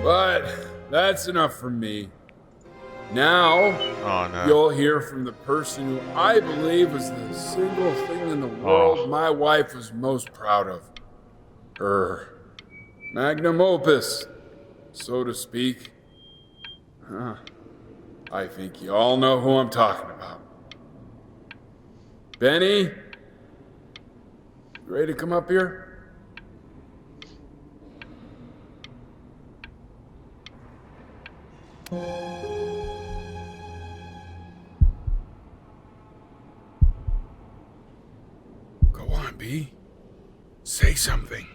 But that's enough from me. Now, you'll hear from the person who I believe was the single thing in the world my wife was most proud of. Her magnum opus, so to speak. I think you all know who I'm talking about. Benny? You ready to come up here? Go on, B. Say something.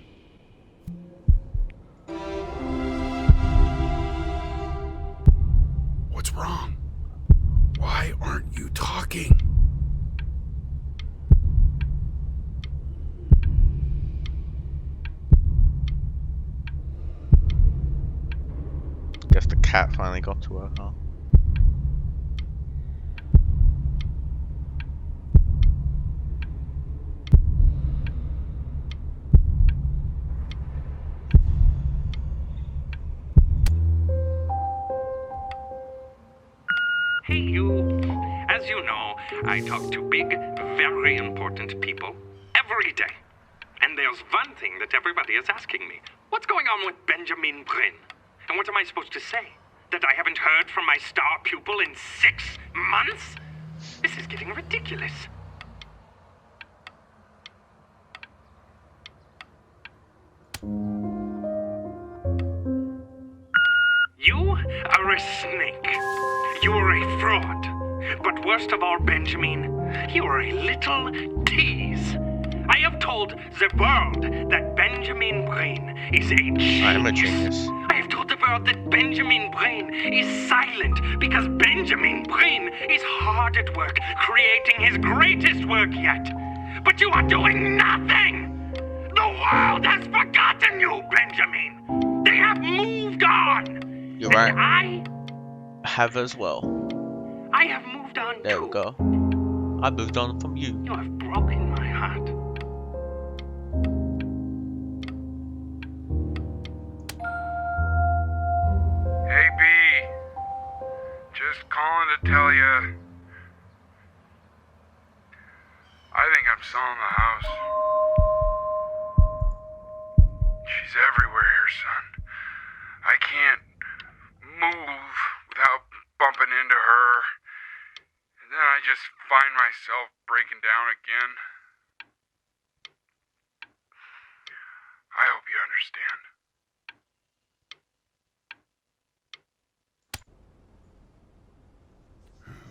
What's wrong? Why aren't you talking? Guess the cat finally got to her, huh? Hey, you. As you know, I talk to big, very important people every day. And there's one thing that everybody is asking me. What's going on with Benjamin Brin? And what am I supposed to say? That I haven't heard from my star pupil in 6 months? This is getting ridiculous. You are a snake. You're a fraud. But worst of all, Benjamin, you're a little tease. I have told the world that Benjamin Brain is a genius. I am a genius. I have told the world that Benjamin Brain is silent because Benjamin Brain is hard at work creating his greatest work yet. But you are doing nothing! The world has forgotten you, Benjamin! They have moved on! You're right. And I have as well. I have moved on There too. we go. I moved on from you. You have broken my heart. Hey, B. Just calling to tell you. I think I'm selling the house. She's everywhere here, son. I can't move without bumping into her. And then I just find myself breaking down again. I hope you understand.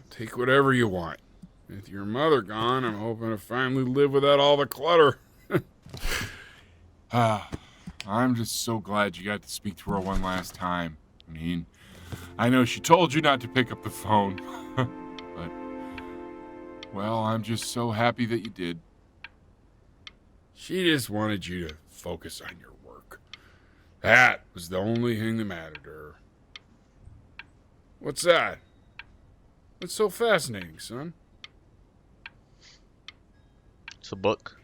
Take whatever you want. With your mother gone, I'm hoping to finally live without all the clutter. I'm just so glad you got to speak to her one last time. I mean, I know she told you not to pick up the phone, but, well, I'm just so happy that you did. She just wanted you to focus on your work. That was the only thing that mattered to her. What's that? What's so fascinating, son? It's a book.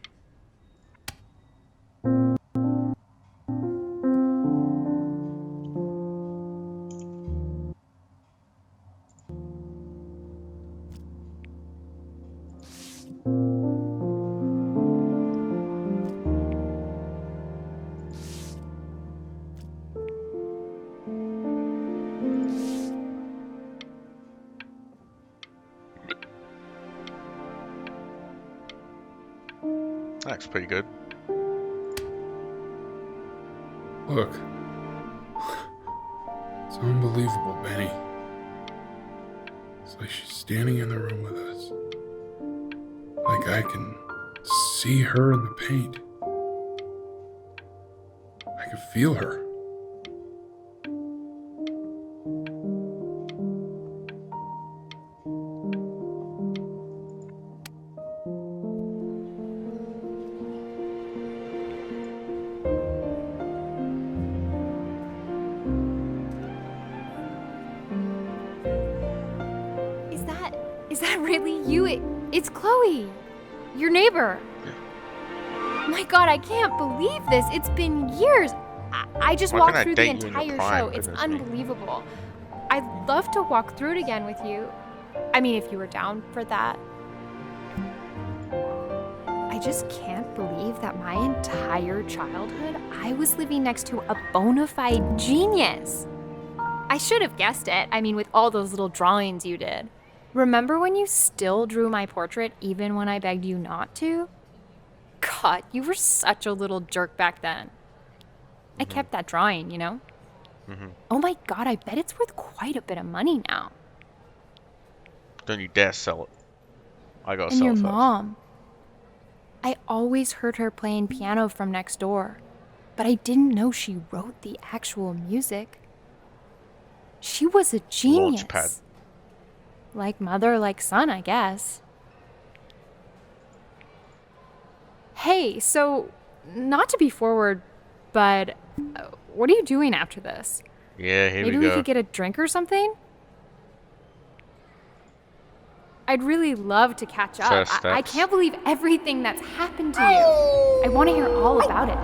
That's pretty good. Look. It's unbelievable, Benny. It's like she's standing in the room with us. Like I can see her in the paint. I can feel her. Is that really you? It's Chloe, your neighbor. My God, I can't believe this. It's been years. I just Why walked can't I through the date you in your entire prime? show. It's Goodness me. unbelievable. I'd love to walk through it again with you. I mean, if you were down for that. I just can't believe that my entire childhood, I was living next to a bona fide genius. I should have guessed it. I mean, with all those little drawings you did. Remember when you still drew my portrait even when I begged you not to? God, you were such a little jerk back then. I kept that drawing, you know? Oh my God, I bet it's worth quite a bit of money now. Don't you dare sell it. I gotta And sell your it first. mom. I always heard her playing piano from next door, but I didn't know she wrote the actual music. She was a genius. Launchpad. Like mother, like son, I guess. Hey, so, not to be forward, but what are you doing after this? Yeah, here Maybe we we go. could get a drink or something? I'd really love to catch up. First I steps. can't believe everything that's happened to you. I want to hear all about it.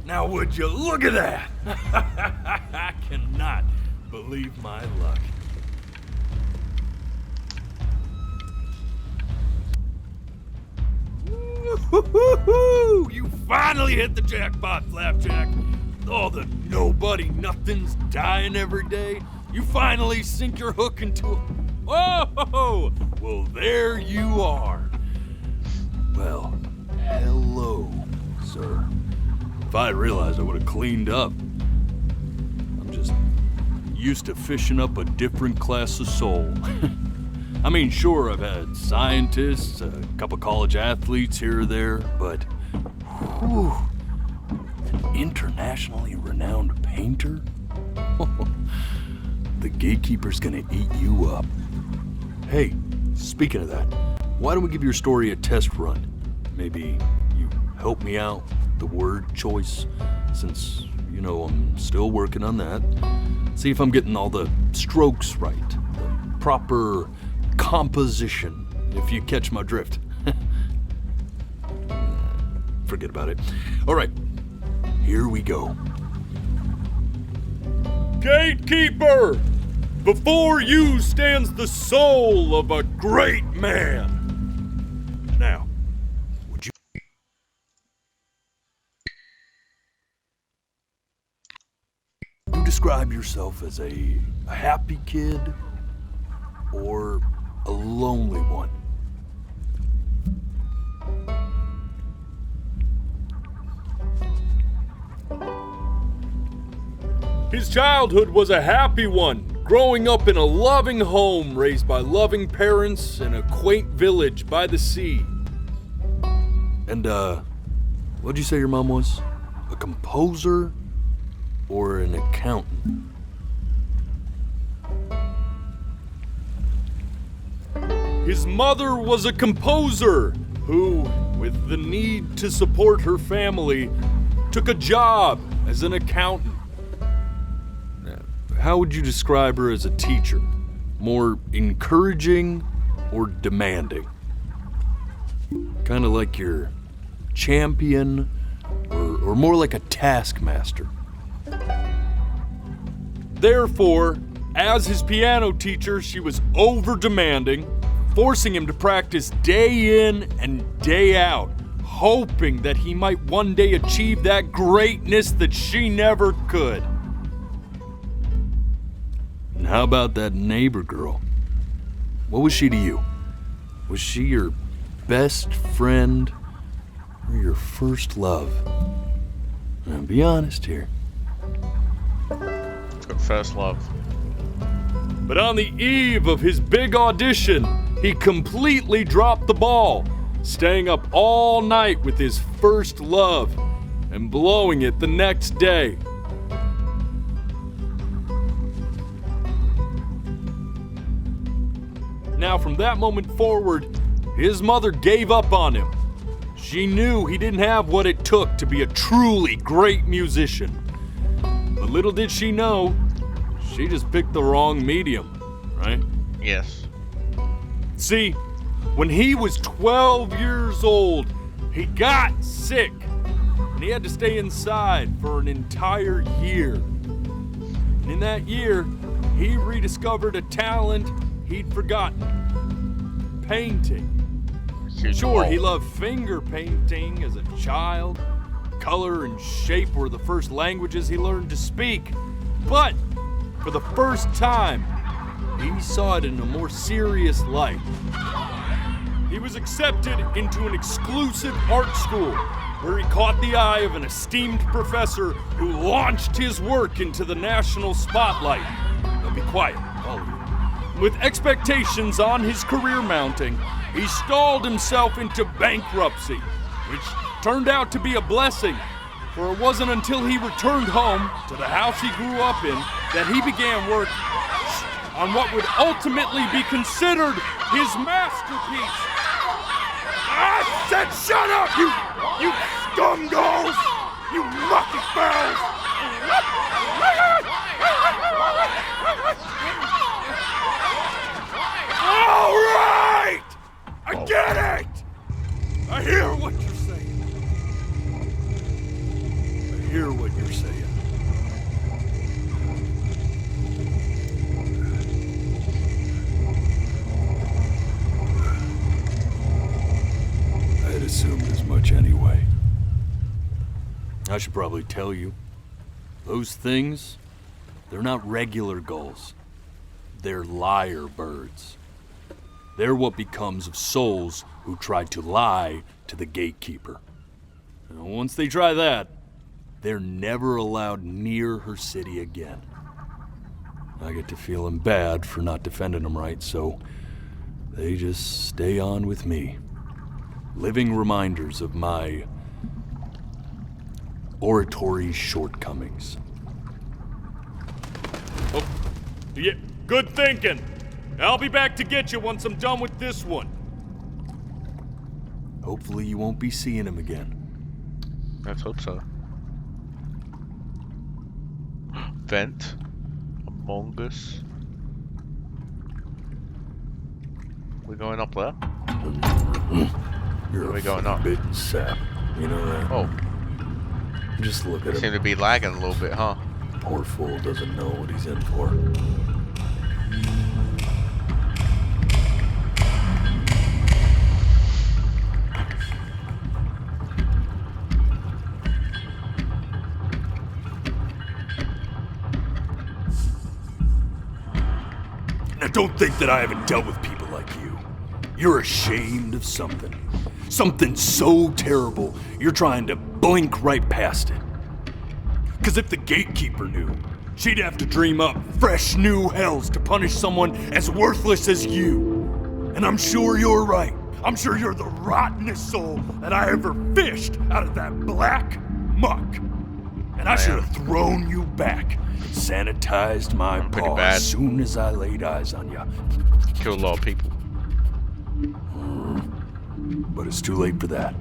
Now would you look at that? I cannot believe my luck. Woo-hoo-hoo-hoo! You finally hit the jackpot, Flapjack. All the nobody nothings dying every day. You finally sink your hook into a... Whoa! Well, there you are. Well, hello, sir. If I had realized, I would have cleaned up. I'm just used to fishing up a different class of soul. I mean, sure, I've had scientists, a couple college athletes here or there, but whew, an internationally renowned painter? The gatekeeper's gonna eat you up. Hey, speaking of that, why don't we give your story a test run? Maybe you help me out with the word choice, since, you know, I'm still working on that. See if I'm getting all the strokes right, the proper composition, if you catch my drift. Forget about it. All right, here we go. Gatekeeper! Before you stands the soul of a great man. Now, would you describe yourself as a happy kid or a lonely one? His childhood was a happy one, growing up in a loving home raised by loving parents in a quaint village by the sea. And, what'd you say your mom was? A composer or an accountant? His mother was a composer who, with the need to support her family, took a job as an accountant. How would you describe her as a teacher? More encouraging or demanding? Kind of like your champion or more like a taskmaster? Therefore, as his piano teacher, she was over-demanding, forcing him to practice day in and day out, hoping that he might one day achieve that greatness that she never could. And how about that neighbor girl? What was she to you? Was she your best friend or your first love? Now, be honest here. First love. But on the eve of his big audition, he completely dropped the ball, staying up all night with his first love and blowing it the next day. Now, from that moment forward, his mother gave up on him. She knew he didn't have what it took to be a truly great musician. But little did she know, she just picked the wrong medium, right? Yes. See, when he was 12 years old, he got sick. and he had to stay inside for an entire year. And in that year, he rediscovered a talent he'd forgotten: painting. Sure, he loved finger painting as a child. Color and shape were the first languages he learned to speak. But for the first time, he saw it in a more serious light. He was accepted into an exclusive art school where he caught the eye of an esteemed professor who launched his work into the national spotlight. Now be quiet, all of you. With expectations on his career mounting, he stalled himself into bankruptcy, which turned out to be a blessing, for it wasn't until he returned home to the house he grew up in that he began work on what would ultimately be considered his masterpiece. I said shut up, you scumdolls! You mucky fowls! All right! I get it! I hear what you're saying. I hear what you're saying. I had assumed as much anyway. I should probably tell you, those things, they're not regular gulls. They're lyre birds. They're what becomes of souls who tried to lie to the gatekeeper. And once they try that, they're never allowed near her city again. I get to feeling bad for not defending them right, so they just stay on with me. Living reminders of my oratory shortcomings. Oh, yeah, good thinking. I'll be back to get you once I'm done with this one. Hopefully you won't be seeing him again. Let's hope so. Vent. Among Us. We going up there? You're we a going up? forbidden sap. You know that? Oh. Just look at him. Seem to be lagging a little bit, huh? Poor fool doesn't know what he's in for. Now don't think that I haven't dealt with people like you. You're ashamed of something. Something so terrible, you're trying to blink right past it. Because if the gatekeeper knew, she'd have to dream up fresh new hells to punish someone as worthless as you. And I'm sure you're right. I'm sure you're the rottenest soul that I ever fished out of that black muck. And I should have thrown you back and sanitized my paw as soon as I laid eyes on you. Killed a lot of people. But it's too late for that.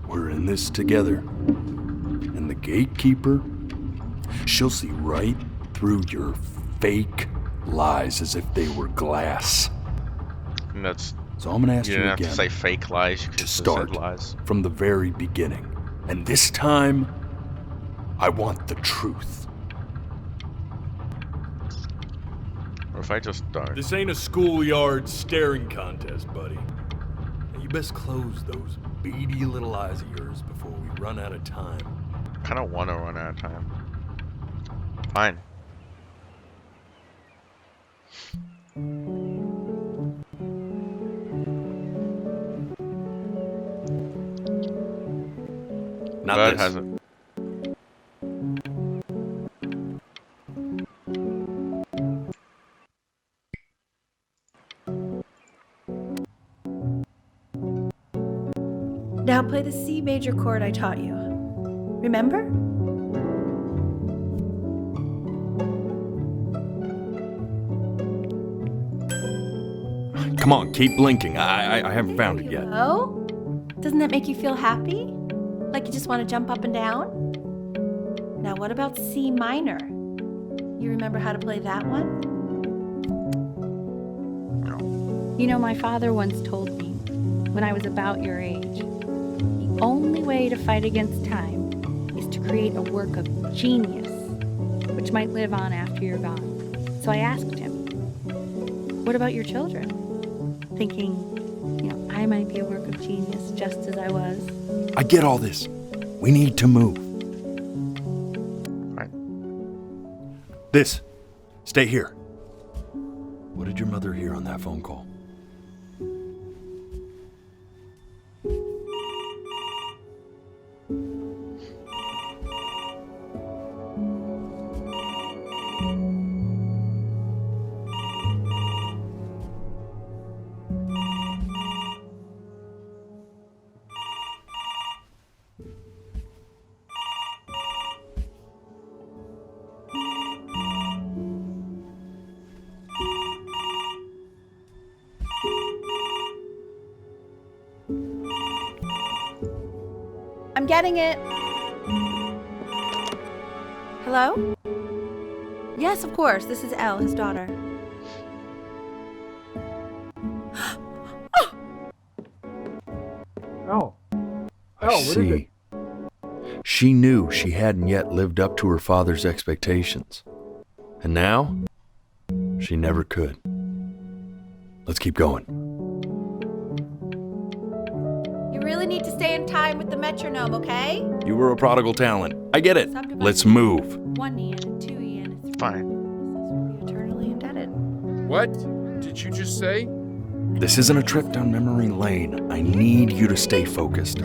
We're in this together. And the gatekeeper, she'll see right through your fake lies as if they were glass. And that's... So I'm gonna ask you didn't again. have to say fake lies. You could to just start said lies. from the very beginning. And this time, I want the truth. Or if I just don't. This ain't a schoolyard staring contest, buddy. You best close those beady little eyes of yours before we run out of time. I kind of want to run out of time. Fine. Not Bird this. has it. Now play the C major chord I taught you. Remember? Come on, keep blinking. I haven't found it yet. Oh? Doesn't that make you feel happy? Like you just want to jump up and down? Now what about C minor? You remember how to play that one? You know, my father once told me, when I was about your age, he only way to fight against time is to create a work of genius, which might live on after you're gone. So I asked him, what about your children? Thinking, I might be a work of genius just as I was. I get all this. We need to move. Right. This. Stay here. What did your mother hear on that phone call? I'm getting it. Hello? Yes, of course. This is Elle, his daughter. Oh. I what is it? see. She knew she hadn't yet lived up to her father's expectations. And now, she never could. Let's keep going. You really need to stay in time with the metronome, okay? You were a prodigal talent. I get it. Subdivide Let's move. 1 yen and 2 yen and 3 Fine. You're eternally indebted. What did you just say? This isn't a trip down memory lane. I need you to stay focused.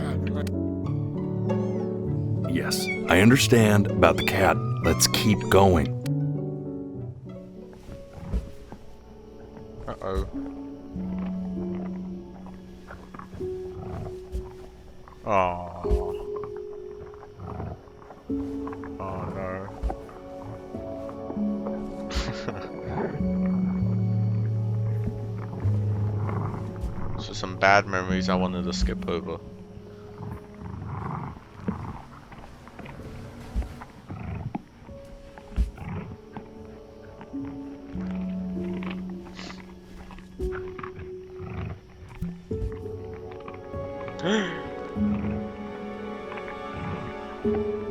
Yes, I understand about the cat. Let's keep going. Uh-oh. Oh. Oh no. So some bad memories I wanted to skip over.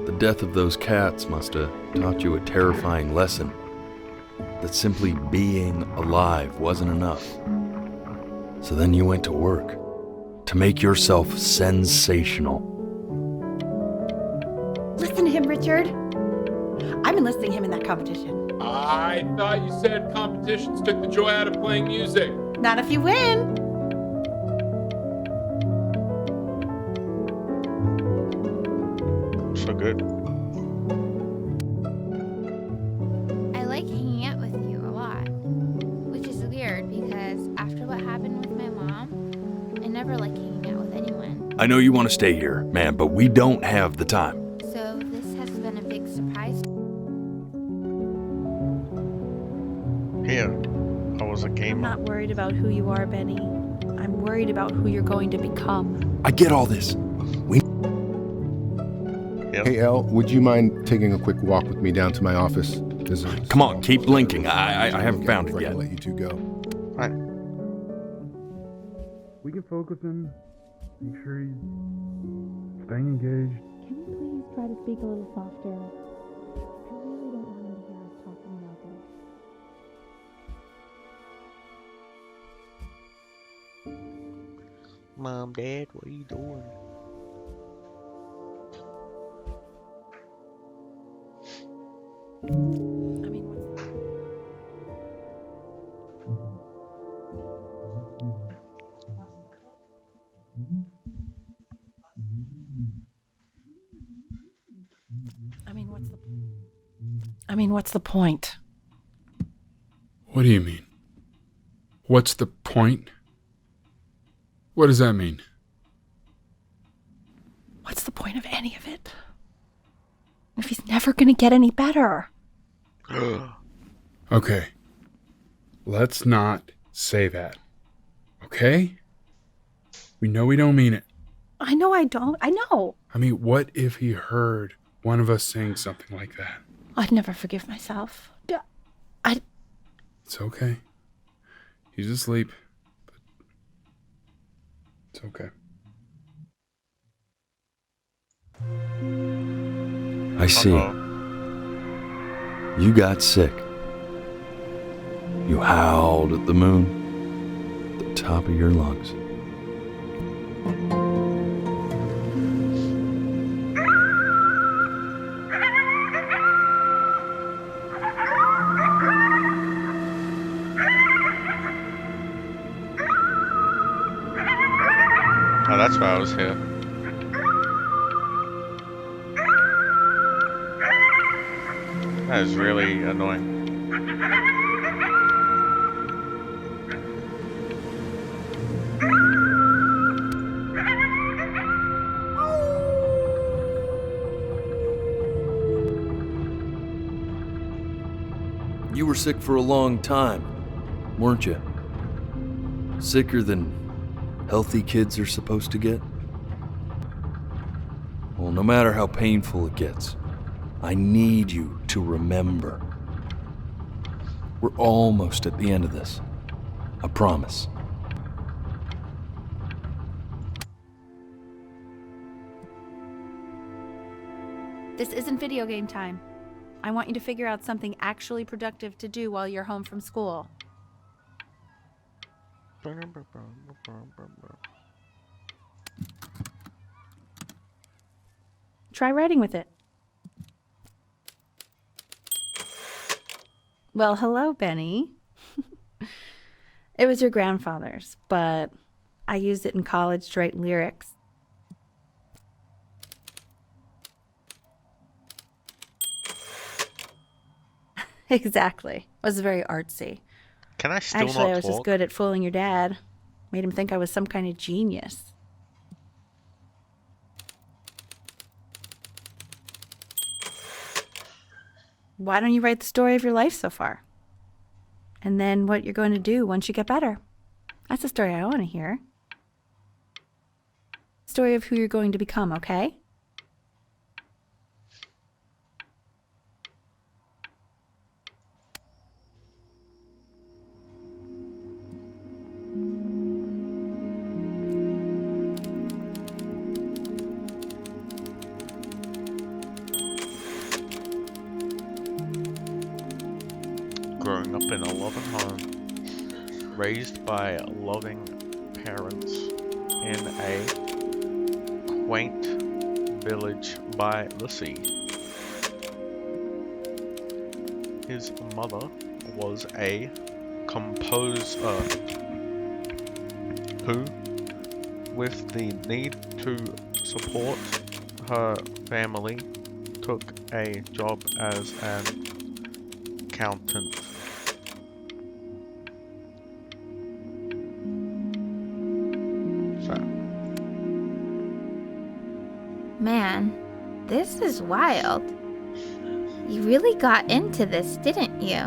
The death of those cats must have taught you a terrifying lesson. That simply being alive wasn't enough. So then you went to work to make yourself sensational. Listen to him, Richard. I'm enlisting him in that competition. I thought you said competitions took the joy out of playing music. Not if you win. So good. I like hanging out with you a lot, which is weird because after what happened with my mom, I never like hanging out with anyone. I know you want to stay here, man, but we don't have the time. So this has been a big surprise. Here, I was a I'm gamer. not worried about who you are, Benny. I'm worried about who you're going to become. I get all this. Yep. Hey, Elle, would you mind taking a quick walk with me down to my office? Come on, keep blinking. I haven't found it I yet. can let you two go. Right. We can focus him. Make sure he's staying engaged. Can you please try to speak a little softer? I really don't want him to hear us talking about this. Mom, Dad, what are you doing? I mean, what's the point? What do you mean? What's the point? What does that mean? What's the point of any of it? If he's never gonna get any better. Okay. Let's not say that. Okay? We know we don't mean it. I know I don't. I know. I mean, what if he heard one of us saying something like that? I'd never forgive myself. It's okay. He's asleep, but it's okay. I see. Uh-oh. You got sick. You howled at the moon at the top of your lungs. Oh, that's why I was here. That is really annoying. You were sick for a long time, weren't you? Sicker than healthy kids are supposed to get? Well, no matter how painful it gets, I need you to remember. We're almost at the end of this. I promise. This isn't video game time. I want you to figure out something actually productive to do while you're home from school. Try writing with it. Well, hello, Benny. It was your grandfather's, but I used it in college to write lyrics. Exactly. It was very artsy. Can I still Actually, not I was just talk? good at fooling your dad. Made him think I was some kind of genius. Why don't you write the story of your life so far? And then what you're going to do once you get better. That's the story I want to hear. Story of who you're going to become, okay? Growing up in a loving home, raised by loving parents in a quaint village by the sea. His mother was a composer who, with the need to support her family, took a job as an accountant. Man, this is wild. You really got into this, didn't you?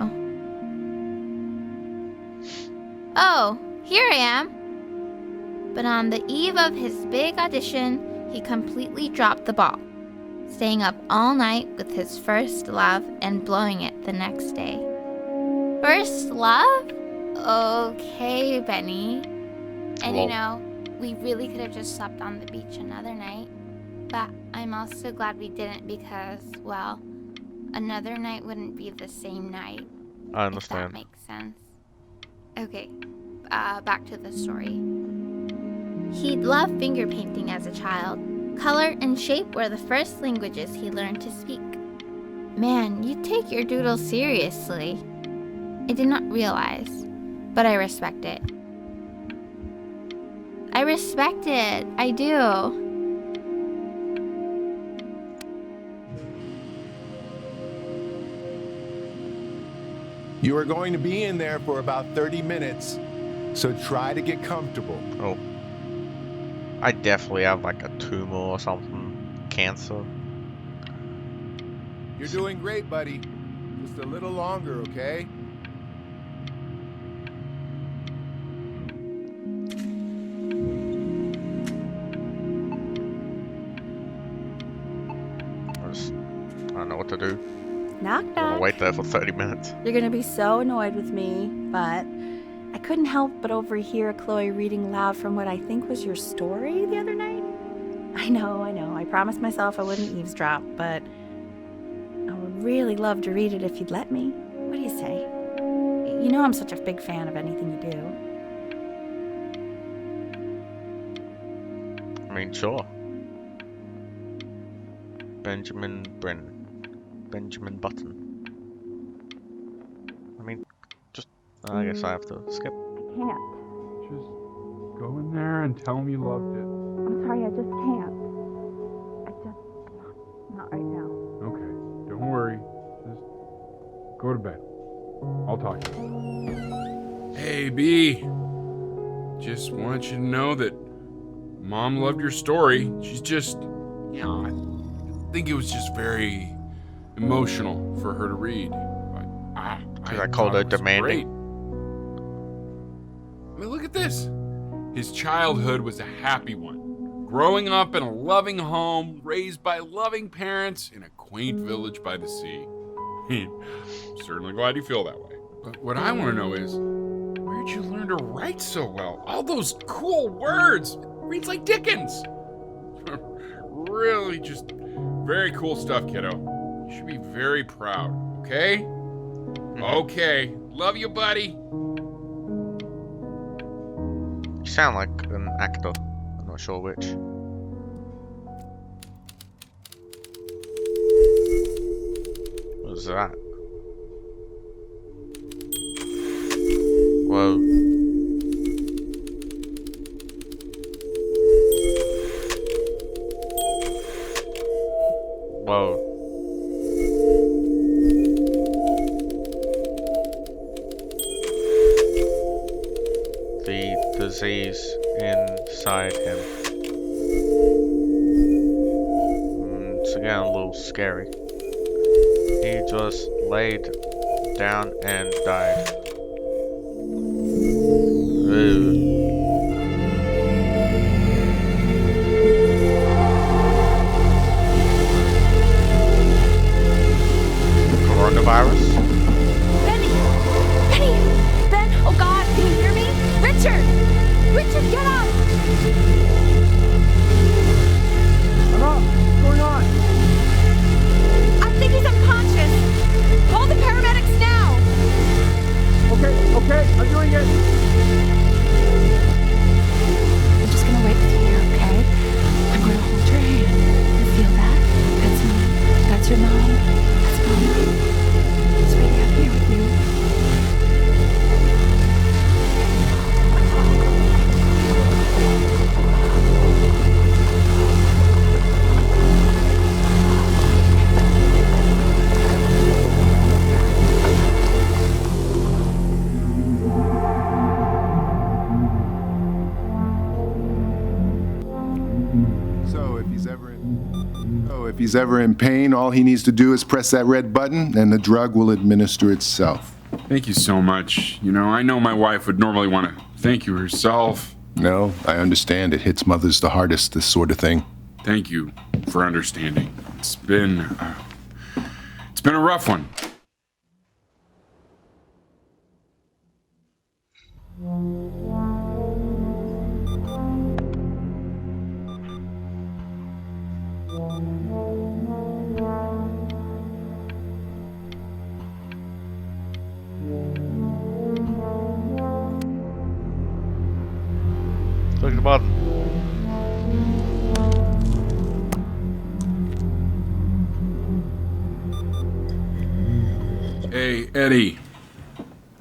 Oh, here I am. But on the eve of his big audition, he completely dropped the ball, staying up all night with his first love and blowing it the next day. First love? Okay, Benny. And you know, we really could have just slept on the beach another night. But I'm also glad we didn't because, well, another night wouldn't be the same night. I understand. If that makes sense. Okay, back to the story. He'd loved finger painting as a child. Color and shape were the first languages he learned to speak. Man, you take your doodle seriously. I did not realize, but I respect it. I respect it. I do. You are going to be in there for about 30 minutes, so try to get comfortable. Oh. I definitely have like a tumor or something. Cancer. You're doing great, buddy. Just a little longer, okay? I don't know what to do. Knock, I'm gonna knock. wait there for 30 minutes. You're gonna be so annoyed with me, but I couldn't help but overhear Chloe reading loud from what I think was your story the other night. I know. I promised myself I wouldn't eavesdrop, but I would really love to read it if you'd let me. What do you say? You know I'm such a big fan of anything you do. I mean, sure. Benjamin Button. I mean, just, I guess I have to skip. I can't. Just go in there and tell him you loved it. I'm sorry, I just can't. Not right now. Okay, don't worry. Just go to bed. I'll talk to you. Hey, B. Just want you to know that Mom loved your story. She's just, I think it was just very emotional for her to read. But I called her thought it was demanding. great. I mean, look at this. His childhood was a happy one. Growing up in a loving home, raised by loving parents in a quaint village by the sea. I'm certainly glad you feel that way. But what I want to know is, where'd you learn to write so well? All those cool words. It reads like Dickens. Really just very cool stuff, kiddo. You should be very proud, okay? Okay. Love you, buddy. You sound like an actor. I'm not sure which. What was that? Whoa. Whoa. The disease inside him. It's again a little scary. He just laid down and died. Ew. Coronavirus? Benny! Ben! Oh God, can you hear me? Richard, get up! I'm up. What's going on? I think he's unconscious. Call the paramedics now. Okay, I'm doing it. I'm just gonna wait with you here, okay? I'm gonna hold your hand. You feel that? That's me. That's your mom. That's Mama. Sweetie, I'm here with you. If he's ever in pain, all he needs to do is press that red button and the drug will administer itself. Thank you so much. You know, I know my wife would normally want to thank you herself. No, I understand. It hits mothers the hardest, this sort of thing. Thank you for understanding. It's been a rough one. Look at the button. Hey, Eddie.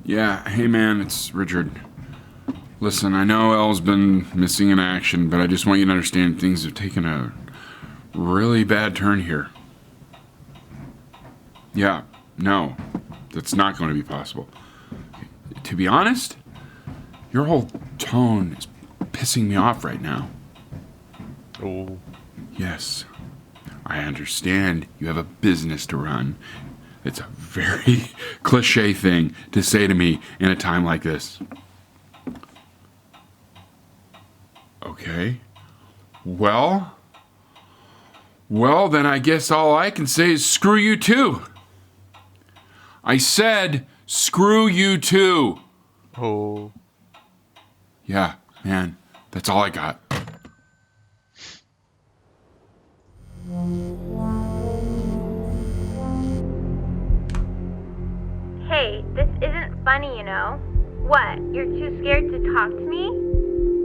Yeah, hey man, it's Richard. Listen, I know Elle's been missing in action, but I just want you to understand things have taken a really bad turn here. Yeah, no, that's not going to be possible. To be honest, your whole tone is pissing me off right now. Oh. Yes, I understand you have a business to run. It's a very cliche thing to say to me in a time like this. Okay. Well, then I guess all I can say is screw you too. I said screw you too. Oh. Yeah, man, that's all I got. This isn't funny, you know? What, you're too scared to talk to me?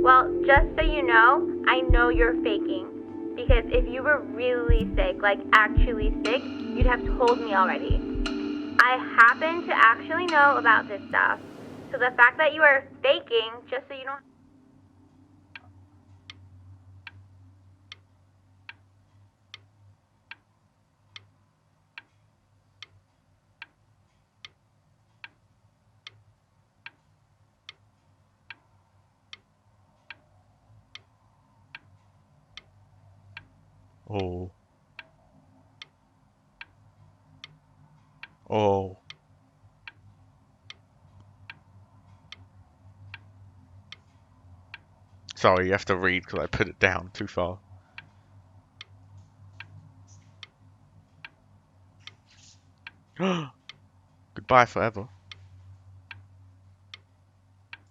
Well, just so you know, I know you're faking. Because if you were really sick, like actually sick, you'd have told me already. I happen to actually know about this stuff. So the fact that you are faking, just so you don't... Oh. Oh. Sorry, you have to read because I put it down too far. Goodbye forever.